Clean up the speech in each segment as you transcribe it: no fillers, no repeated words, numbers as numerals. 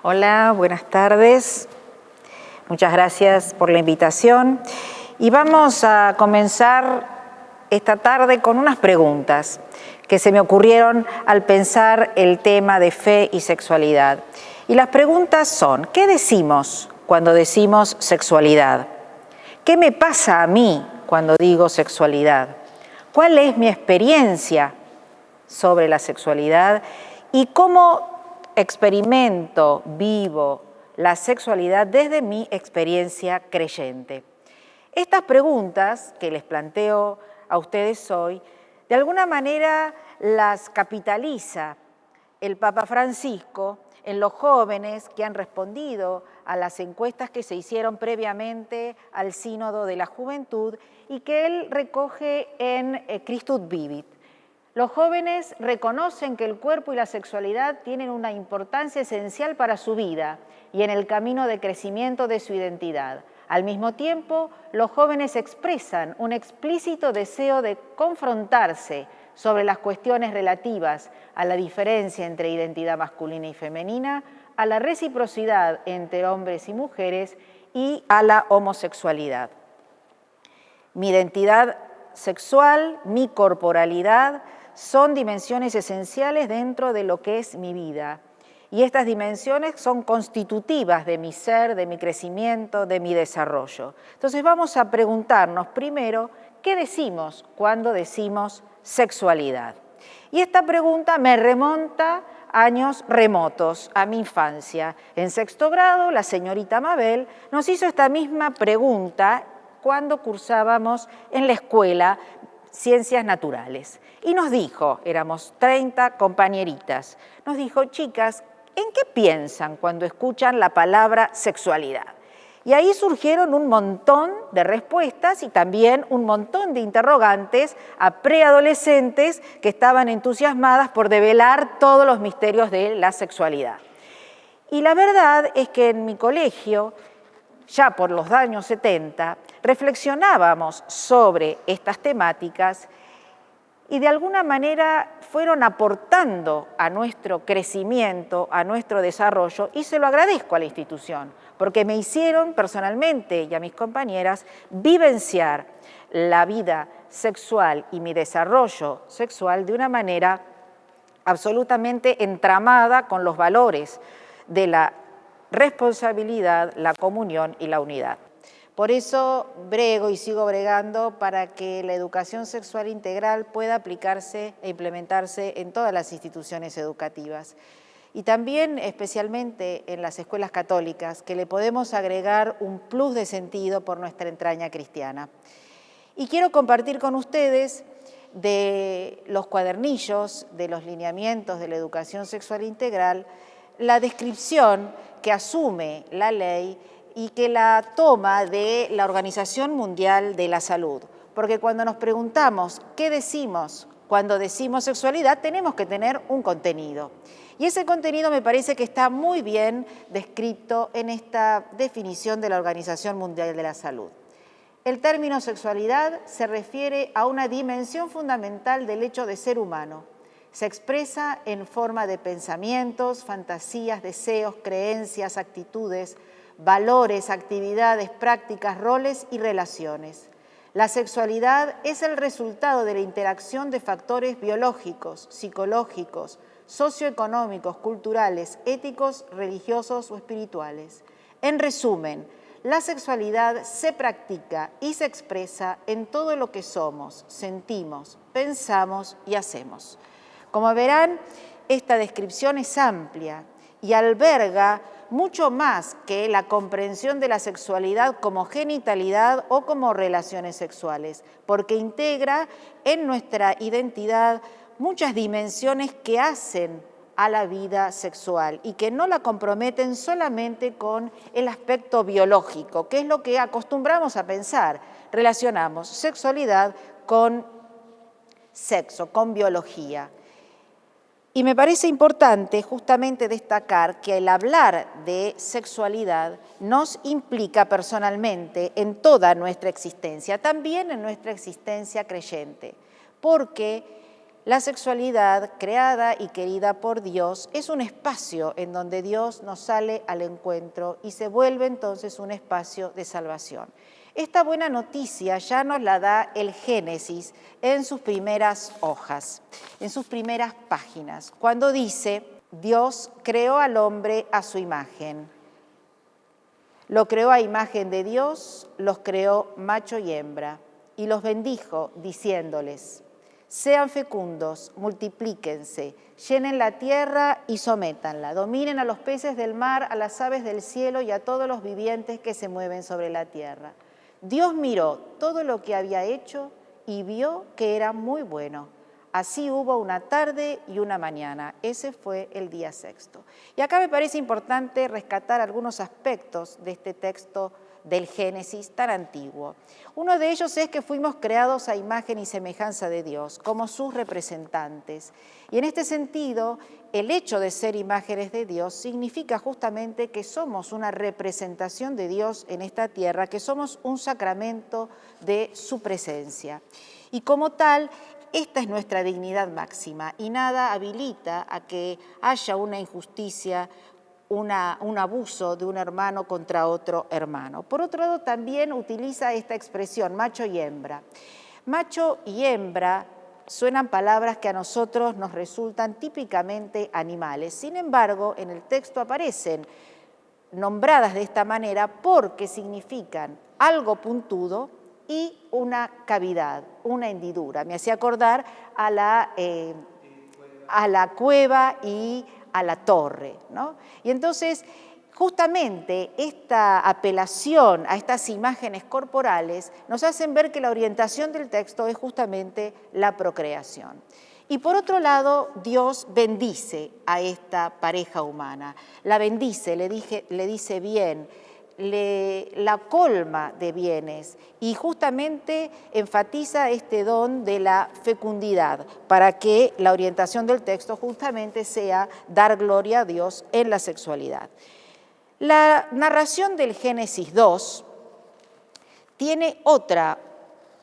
Hola, buenas tardes. Muchas gracias por la invitación. Y vamos a comenzar esta tarde con unas preguntas que se me ocurrieron al pensar el tema de fe y sexualidad. Y las preguntas son, ¿qué decimos cuando decimos sexualidad? ¿Qué me pasa a mí cuando digo sexualidad? ¿Cuál es mi experiencia sobre la sexualidad? ¿Y cómo experimento, vivo la sexualidad desde mi experiencia creyente? Estas preguntas que les planteo a ustedes hoy, de alguna manera las capitaliza el Papa Francisco en los jóvenes que han respondido a las encuestas que se hicieron previamente al Sínodo de la Juventud y que él recoge en Christus Vivit. Los jóvenes reconocen que el cuerpo y la sexualidad tienen una importancia esencial para su vida y en el camino de crecimiento de su identidad. Al mismo tiempo, los jóvenes expresan un explícito deseo de confrontarse sobre las cuestiones relativas a la diferencia entre identidad masculina y femenina, a la reciprocidad entre hombres y mujeres y a la homosexualidad. Mi identidad sexual, mi corporalidad, son dimensiones esenciales dentro de lo que es mi vida. Y estas dimensiones son constitutivas de mi ser, de mi crecimiento, de mi desarrollo. Entonces vamos a preguntarnos primero, ¿qué decimos cuando decimos sexualidad? Y esta pregunta me remonta a años remotos, a mi infancia. En sexto grado, la señorita Mabel nos hizo esta misma pregunta cuando cursábamos en la escuela Ciencias Naturales. Y nos dijo, éramos 30 compañeritas, nos dijo, chicas, ¿en qué piensan cuando escuchan la palabra sexualidad? Y ahí surgieron un montón de respuestas y también un montón de interrogantes a preadolescentes que estaban entusiasmadas por develar todos los misterios de la sexualidad. Y la verdad es que en mi colegio, ya por los años 70, reflexionábamos sobre estas temáticas y de alguna manera fueron aportando a nuestro crecimiento, a nuestro desarrollo, y se lo agradezco a la institución, porque me hicieron personalmente y a mis compañeras vivenciar la vida sexual y mi desarrollo sexual de una manera absolutamente entramada con los valores de la responsabilidad, la comunión y la unidad. Por eso brego y sigo bregando para que la educación sexual integral pueda aplicarse e implementarse en todas las instituciones educativas. Y también especialmente en las escuelas católicas, que le podemos agregar un plus de sentido por nuestra entraña cristiana. Y quiero compartir con ustedes de los cuadernillos, de los lineamientos de la educación sexual integral, la descripción que asume la ley y que la toma de la Organización Mundial de la Salud. Porque cuando nos preguntamos qué decimos cuando decimos sexualidad, tenemos que tener un contenido. Y ese contenido me parece que está muy bien descrito en esta definición de la Organización Mundial de la Salud. El término sexualidad se refiere a una dimensión fundamental del hecho de ser humano. Se expresa en forma de pensamientos, fantasías, deseos, creencias, actitudes, valores, actividades, prácticas, roles y relaciones. La sexualidad es el resultado de la interacción de factores biológicos, psicológicos, socioeconómicos, culturales, éticos, religiosos o espirituales. En resumen, la sexualidad se practica y se expresa en todo lo que somos, sentimos, pensamos y hacemos. Como verán, esta descripción es amplia y alberga mucho más que la comprensión de la sexualidad como genitalidad o como relaciones sexuales, porque integra en nuestra identidad muchas dimensiones que hacen a la vida sexual y que no la comprometen solamente con el aspecto biológico, que es lo que acostumbramos a pensar. Relacionamos sexualidad con sexo, con biología. Y me parece importante justamente destacar que el hablar de sexualidad nos implica personalmente en toda nuestra existencia, también en nuestra existencia creyente, porque La sexualidad, creada y querida por Dios, es un espacio en donde Dios nos sale al encuentro y se vuelve entonces un espacio de salvación. Esta buena noticia ya nos la da el Génesis en sus primeras hojas, en sus primeras páginas, cuando dice: Dios creó al hombre a su imagen. Lo creó a imagen de Dios, los creó macho y hembra, y los bendijo diciéndoles: sean fecundos, multiplíquense, llenen la tierra y sométanla, dominen a los peces del mar, a las aves del cielo y a todos los vivientes que se mueven sobre la tierra. Dios miró todo lo que había hecho y vio que era muy bueno. Así hubo una tarde y una mañana. Ese fue el día sexto. Y acá me parece importante rescatar algunos aspectos de este texto del Génesis tan antiguo. Uno de ellos es que fuimos creados a imagen y semejanza de Dios, como sus representantes. Y en este sentido, el hecho de ser imágenes de Dios significa justamente que somos una representación de Dios en esta tierra, que somos un sacramento de su presencia. Y como tal, esta es nuestra dignidad máxima y nada habilita a que haya una injusticia, un abuso de un hermano contra otro hermano. Por otro lado, también utiliza esta expresión, macho y hembra. Macho y hembra suenan palabras que a nosotros nos resultan típicamente animales. Sin embargo, en el texto aparecen nombradas de esta manera porque significan algo puntudo y una cavidad, una hendidura. Me hacía acordar a la cueva y a la torre, ¿no? Y entonces, justamente esta apelación a estas imágenes corporales nos hacen ver que la orientación del texto es justamente la procreación. Y por otro lado, Dios bendice a esta pareja humana, la bendice, le dice bien, la colma de bienes y justamente enfatiza este don de la fecundidad para que la orientación del texto justamente sea dar gloria a Dios en la sexualidad. La narración del Génesis 2 tiene otra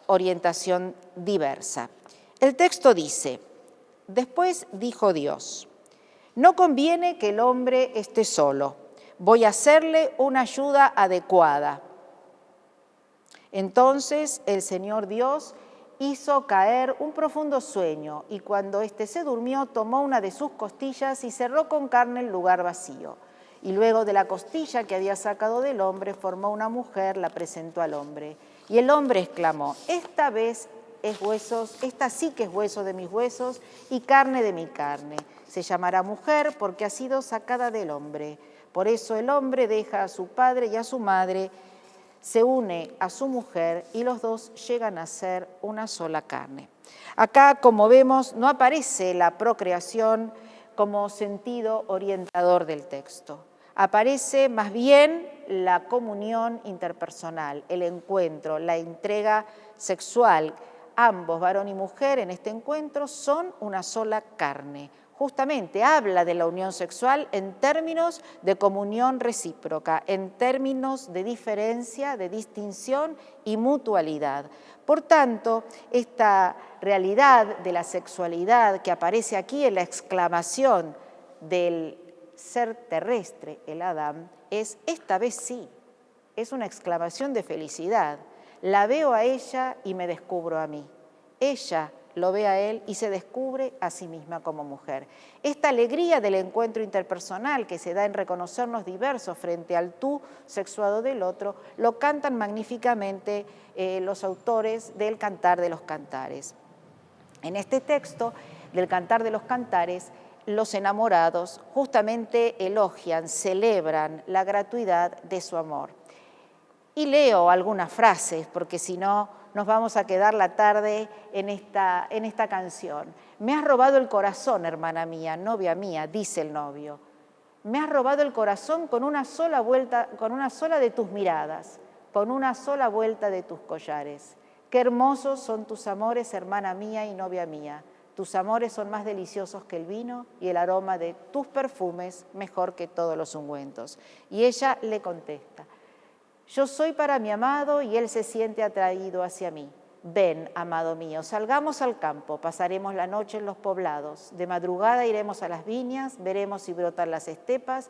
orientación diversa. El texto dice: después dijo Dios, no conviene que el hombre esté solo. Voy a hacerle una ayuda adecuada. Entonces el Señor Dios hizo caer un profundo sueño y cuando éste se durmió tomó una de sus costillas y cerró con carne el lugar vacío. Y luego de la costilla que había sacado del hombre formó una mujer, la presentó al hombre. Y el hombre exclamó: esta vez es huesos, esta sí que es hueso de mis huesos y carne de mi carne. Se llamará mujer porque ha sido sacada del hombre. Por eso el hombre deja a su padre y a su madre, se une a su mujer y los dos llegan a ser una sola carne. Acá, como vemos, no aparece la procreación como sentido orientador del texto. Aparece más bien la comunión interpersonal, el encuentro, la entrega sexual. Ambos, varón y mujer, en este encuentro son una sola carne. Justamente habla de la unión sexual en términos de comunión recíproca, en términos de diferencia, de distinción y mutualidad. Por tanto, esta realidad de la sexualidad que aparece aquí en la exclamación del ser terrestre, el Adán, es esta vez sí, es una exclamación de felicidad. La veo a ella y me descubro a mí. Ella lo ve a él y se descubre a sí misma como mujer. Esta alegría del encuentro interpersonal que se da en reconocernos diversos frente al tú sexuado del otro, lo cantan magníficamente los autores del Cantar de los Cantares. En este texto del Cantar de los Cantares, los enamorados justamente elogian, celebran la gratuidad de su amor. Y leo algunas frases, porque si no nos vamos a quedar la tarde en esta canción. Me has robado el corazón, hermana mía, novia mía, dice el novio. Me has robado el corazón con una sola vuelta, con una sola de tus miradas, con una sola vuelta de tus collares. Qué hermosos son tus amores, hermana mía y novia mía. Tus amores son más deliciosos que el vino y el aroma de tus perfumes mejor que todos los ungüentos. Y ella le contesta: yo soy para mi amado y él se siente atraído hacia mí. Ven, amado mío, salgamos al campo, pasaremos la noche en los poblados, de madrugada iremos a las viñas, veremos si brotan las estepas,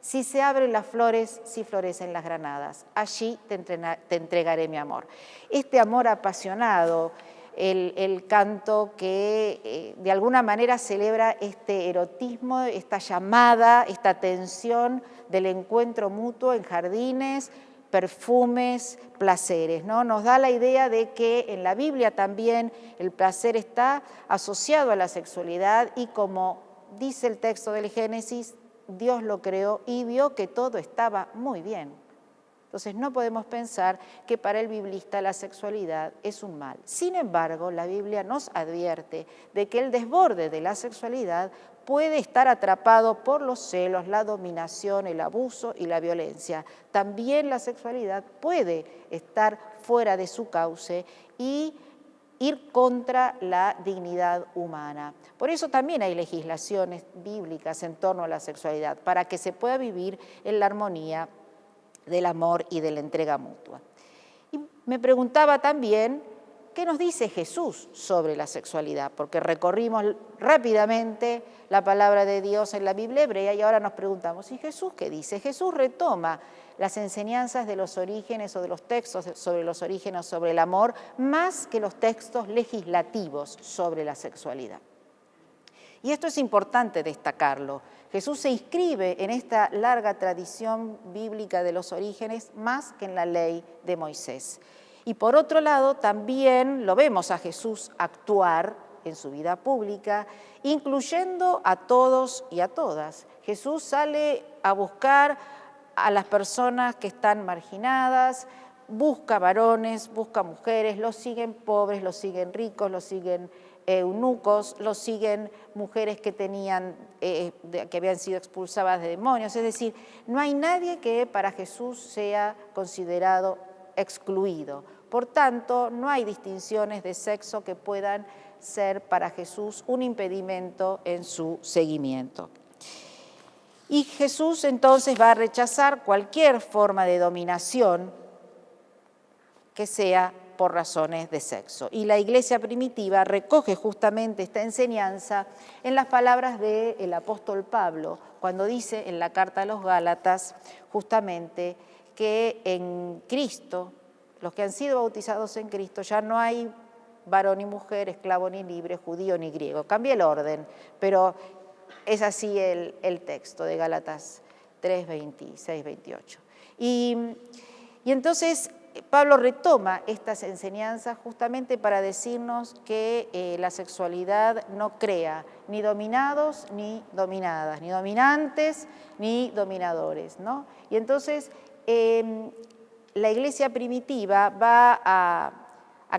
si se abren las flores, si florecen las granadas. Allí te entregaré mi amor. Este amor apasionado, el canto que de alguna manera celebra este erotismo, esta llamada, esta tensión del encuentro mutuo en jardines, perfumes, placeres, ¿no? Nos da la idea de que en la Biblia también el placer está asociado a la sexualidad y como dice el texto del Génesis, Dios lo creó y vio que todo estaba muy bien. Entonces no podemos pensar que para el biblista la sexualidad es un mal. Sin embargo, la Biblia nos advierte de que el desborde de la sexualidad puede estar atrapado por los celos, la dominación, el abuso y la violencia. También la sexualidad puede estar fuera de su cauce y ir contra la dignidad humana. Por eso también hay legislaciones bíblicas en torno a la sexualidad, para que se pueda vivir en la armonía del amor y de la entrega mutua. Y me preguntaba también, ¿qué nos dice Jesús sobre la sexualidad? Porque recorrimos rápidamente la palabra de Dios en la Biblia hebrea y ahora nos preguntamos, ¿y Jesús qué dice? Jesús retoma las enseñanzas de los orígenes o de los textos sobre los orígenes sobre el amor, más que los textos legislativos sobre la sexualidad. Y esto es importante destacarlo. Jesús se inscribe en esta larga tradición bíblica de los orígenes más que en la ley de Moisés. Y por otro lado, también lo vemos a Jesús actuar en su vida pública, incluyendo a todos y a todas. Jesús sale a buscar a las personas que están marginadas, busca varones, busca mujeres, los siguen pobres, los siguen ricos, los siguen eunucos, los siguen mujeres que que habían sido expulsadas de demonios. Es decir, no hay nadie que para Jesús sea considerado excluido. Por tanto, no hay distinciones de sexo que puedan ser para Jesús un impedimento en su seguimiento. Y Jesús entonces va a rechazar cualquier forma de dominación que sea por razones de sexo. Y la iglesia primitiva recoge justamente esta enseñanza en las palabras del apóstol Pablo, cuando dice en la carta a los Gálatas justamente que en Cristo, los que han sido bautizados en Cristo, ya no hay varón y mujer, esclavo ni libre, judío ni griego. Cambia el orden, pero es así el texto de Gálatas 3, 26, 28. Y entonces Pablo retoma estas enseñanzas justamente para decirnos que la sexualidad no crea ni dominados ni dominadas, ni dominantes ni dominadores, ¿no? Y entonces la iglesia primitiva va a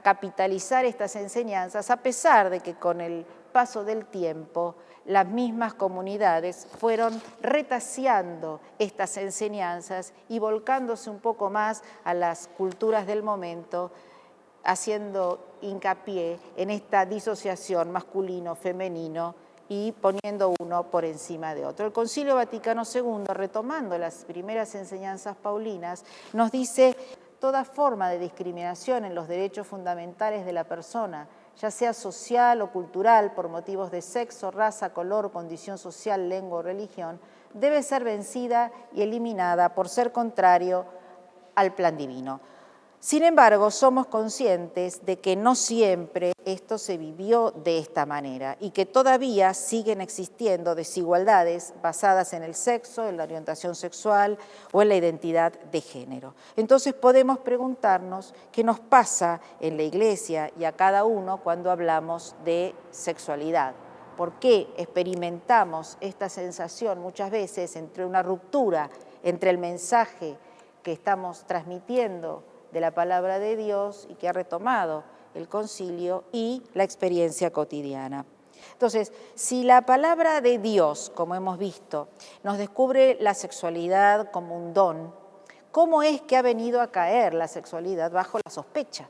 capitalizar estas enseñanzas a pesar de que con el paso del tiempo las mismas comunidades fueron retaseando estas enseñanzas y volcándose un poco más a las culturas del momento, haciendo hincapié en esta disociación masculino-femenino y poniendo uno por encima de otro. El Concilio Vaticano II, retomando las primeras enseñanzas paulinas, nos dice: toda forma de discriminación en los derechos fundamentales de la persona, ya sea social o cultural, por motivos de sexo, raza, color, condición social, lengua o religión, debe ser vencida y eliminada por ser contrario al plan divino. Sin embargo, somos conscientes de que no siempre esto se vivió de esta manera y que todavía siguen existiendo desigualdades basadas en el sexo, en la orientación sexual o en la identidad de género. Entonces podemos preguntarnos qué nos pasa en la Iglesia y a cada uno cuando hablamos de sexualidad. ¿Por qué experimentamos esta sensación muchas veces entre una ruptura entre el mensaje que estamos transmitiendo de la palabra de Dios y que ha retomado el concilio y la experiencia cotidiana? Entonces, si la palabra de Dios, como hemos visto, nos descubre la sexualidad como un don, ¿cómo es que ha venido a caer la sexualidad bajo la sospecha?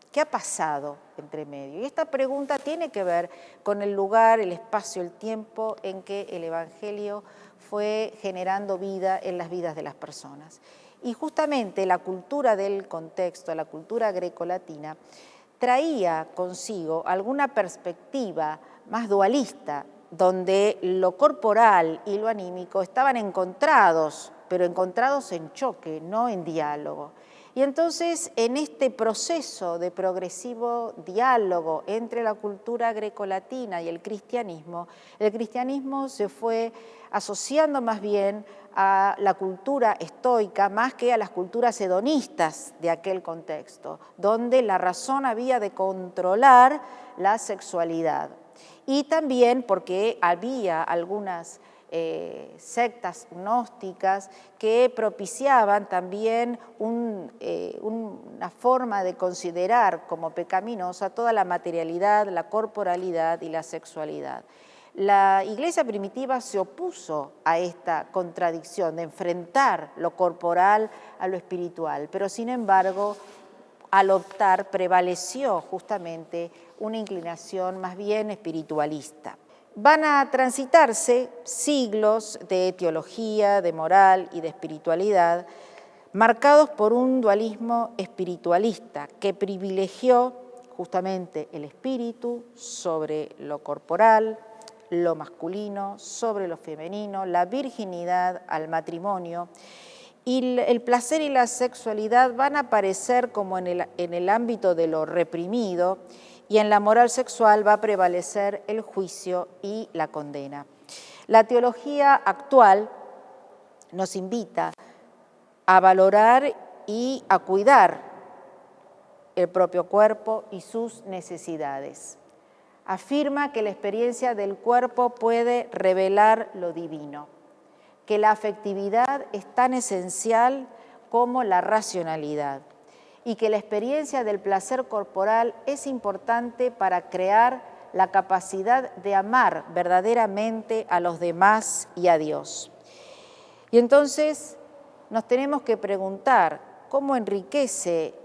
¿Qué ha pasado entre medio? Y esta pregunta tiene que ver con el lugar, el espacio, el tiempo en que el Evangelio fue generando vida en las vidas de las personas. Y justamente la cultura del contexto, la cultura grecolatina, traía consigo alguna perspectiva más dualista, donde lo corporal y lo anímico estaban encontrados, pero encontrados en choque, no en diálogo. Y entonces, en este proceso de progresivo diálogo entre la cultura grecolatina y el cristianismo se fue asociando más bien a la cultura estoica más que a las culturas hedonistas de aquel contexto, donde la razón había de controlar la sexualidad. Y también porque había algunas sectas gnósticas que propiciaban también una forma de considerar como pecaminosa toda la materialidad, la corporalidad y la sexualidad. La Iglesia primitiva se opuso a esta contradicción de enfrentar lo corporal a lo espiritual, pero sin embargo, al optar prevaleció justamente una inclinación más bien espiritualista. Van a transitarse siglos de teología, de moral y de espiritualidad, marcados por un dualismo espiritualista que privilegió justamente el espíritu sobre lo corporal, lo masculino sobre lo femenino, la virginidad al matrimonio, y el placer y la sexualidad van a aparecer como en el ámbito de lo reprimido, y en la moral sexual va a prevalecer el juicio y la condena. La teología actual nos invita a valorar y a cuidar el propio cuerpo y sus necesidades. Afirma que la experiencia del cuerpo puede revelar lo divino, que la afectividad es tan esencial como la racionalidad y que la experiencia del placer corporal es importante para crear la capacidad de amar verdaderamente a los demás y a Dios. Y entonces nos tenemos que preguntar cómo enriquece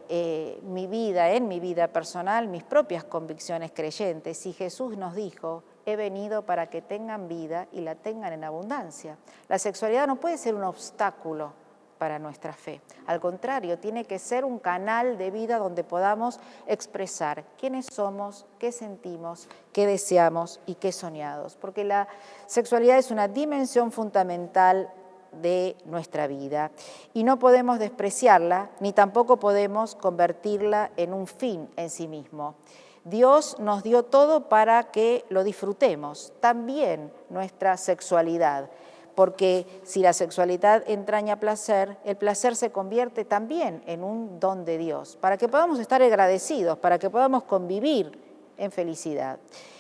mi vida personal, mis propias convicciones creyentes, si Jesús nos dijo: he venido para que tengan vida y la tengan en abundancia. La sexualidad no puede ser un obstáculo para nuestra fe. Al contrario, tiene que ser un canal de vida donde podamos expresar quiénes somos, qué sentimos, qué deseamos y qué soñados. Porque la sexualidad es una dimensión fundamental de nuestra vida y no podemos despreciarla ni tampoco podemos convertirla en un fin en sí mismo. Dios nos dio todo para que lo disfrutemos, también nuestra sexualidad, porque si la sexualidad entraña placer, el placer se convierte también en un don de Dios, para que podamos estar agradecidos, para que podamos convivir en felicidad.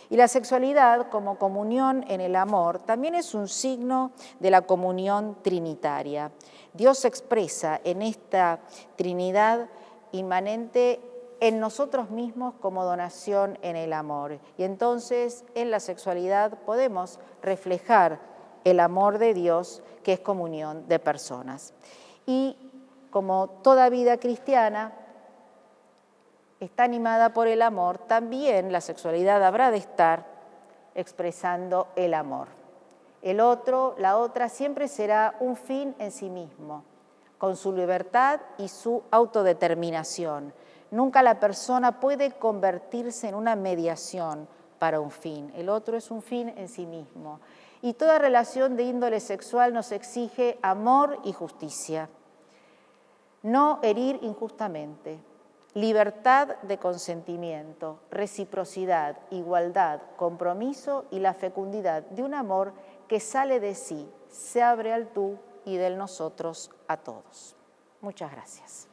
Y la sexualidad, como comunión en el amor, también es un signo de la comunión trinitaria. Dios se expresa en esta Trinidad inmanente en nosotros mismos como donación en el amor. Y entonces en la sexualidad podemos reflejar el amor de Dios, que es comunión de personas. Y como toda vida cristiana está animada por el amor, también la sexualidad habrá de estar expresando el amor. El otro, la otra, siempre será un fin en sí mismo, con su libertad y su autodeterminación. Nunca la persona puede convertirse en una mediación para un fin. El otro es un fin en sí mismo. Y toda relación de índole sexual nos exige amor y justicia. No herir injustamente. Libertad de consentimiento, reciprocidad, igualdad, compromiso y la fecundidad de un amor que sale de sí, se abre al tú y del nosotros a todos. Muchas gracias.